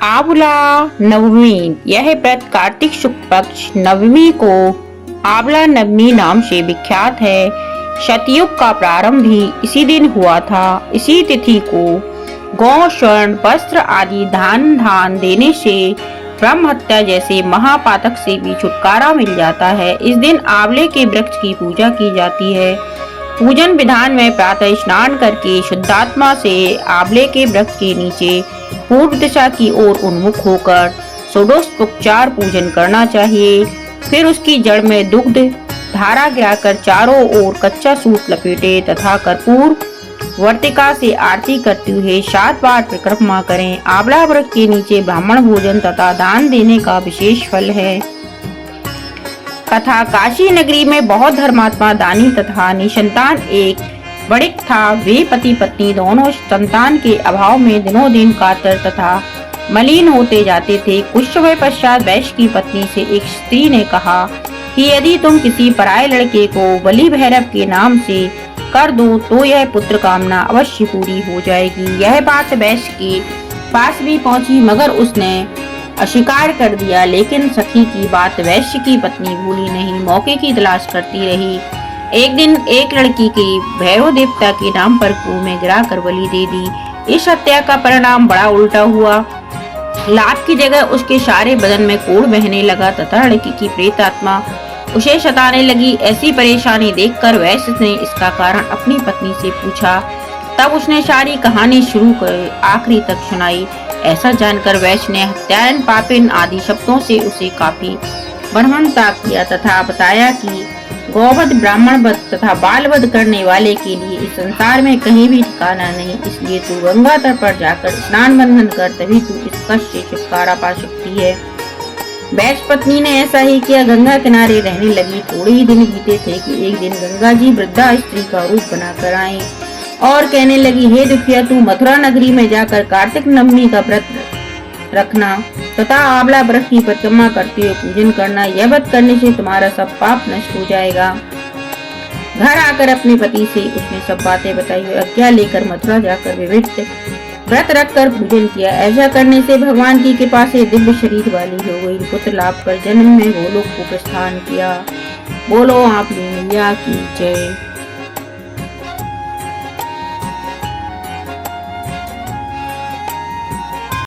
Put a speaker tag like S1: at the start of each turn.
S1: आंवला नवमी। यह व्रत कार्तिक शुक्ल पक्ष नवमी को आंवला नवमी नाम से विख्यात है। सतयुग का प्रारंभ भी इसी दिन हुआ था। इसी तिथि को गौ, स्वर्ण, वस्त्र आदि दान देने से ब्रह्म हत्या जैसे महापातक से भी छुटकारा मिल जाता है। इस दिन आंवले के वृक्ष की पूजा की जाती है। पूजन विधान में प्रातः स्नान करके शुद्धात्मा से आंवले के वृक्ष के नीचे पूर्व दिशा की ओर उन्मुख होकर षोडशोपचार पूजन करना चाहिए। फिर उसकी जड़ में दुग्ध धारा गिराकर चारों ओर कच्चा सूत लपेटे तथा कर्पूर वर्तिका से आरती करते हुए 7 बार परिक्रमा करें। आंवला वृक्ष के नीचे ब्राह्मण भोजन तथा दान देने का विशेष फल है। कथा। काशी नगरी में बहुत धर्मात्मा, दानी तथा निसंतान एक वणिक था। वे पति पत्नी दोनों संतान के अभाव में दिनों दिन कातर तथा मलिन होते जाते थे। कुछ समय पश्चात वैश्य की पत्नी से एक स्त्री ने कहा कि यदि तुम किसी पराये लड़के को बलि भैरव के नाम से कर दो तो यह पुत्र कामना अवश्य पूरी हो जाएगी। यह बात वैश्य के पास भी पहुंची, मगर उसने अस्वीकार कर दिया। लेकिन सखी की बात वैश्य की पत्नी भूली नहीं, मौके की तलाश करती रही। एक दिन एक लड़की की भैरव देवता के नाम पर कुएं में गिराकर बलि दे दी। इस हत्या का परिणाम बड़ा उल्टा हुआ। लाभ की जगह उसके सारे बदन में कोढ़ बहने लगा तथा लड़की की प्रेत आत्मा उसे सताने लगी। ऐसी परेशानी देखकर वैश्य ने इसका कारण अपनी पत्नी से पूछा। तब उसने सारी कहानी शुरू कर आखिरी तक सुनाई। ऐसा जानकर वैश्य ने हत्यायन, पापिन आदि शब्दों से उसे काफी बर्हनता किया तथा बताया कि गौवध, ब्राह्मण वध तथा बाल वध करने वाले के लिए इस संसार में कहीं भी ठिकाना नहीं। इसलिए तू गंगा तट पर जाकर स्नान बंधन कर, तभी तू इस कष्ट से छुटकारा पा सकती है। वैश्य पत्नी ने ऐसा ही किया। गंगा किनारे रहने लगी। थोड़े ही दिन बीते थे कि एक दिन गंगा जी वृद्धा स्त्री का रूप बनाकर आए और कहने लगी, हे दुखिया, तू मथुरा नगरी में जाकर कार्तिक नवमी का व्रत रखना तथा आंवला वृक्ष की परिक्रमा करते हुए पूजन करना। यह व्रत करने से तुम्हारा सब पाप नष्ट हो जाएगा। घर आकर अपने पति से उसने सब बातें बताई हुई आज्ञा लेकर मथुरा जाकर विविध व्रत रखकर पूजन किया। ऐसा करने से भगवान की कृपा से दिव्य शरीर वाली हो गई। पुत्र लाभ कर जन्म में गोलोक को प्रस्थान किया। बोलो आप मैया की जय।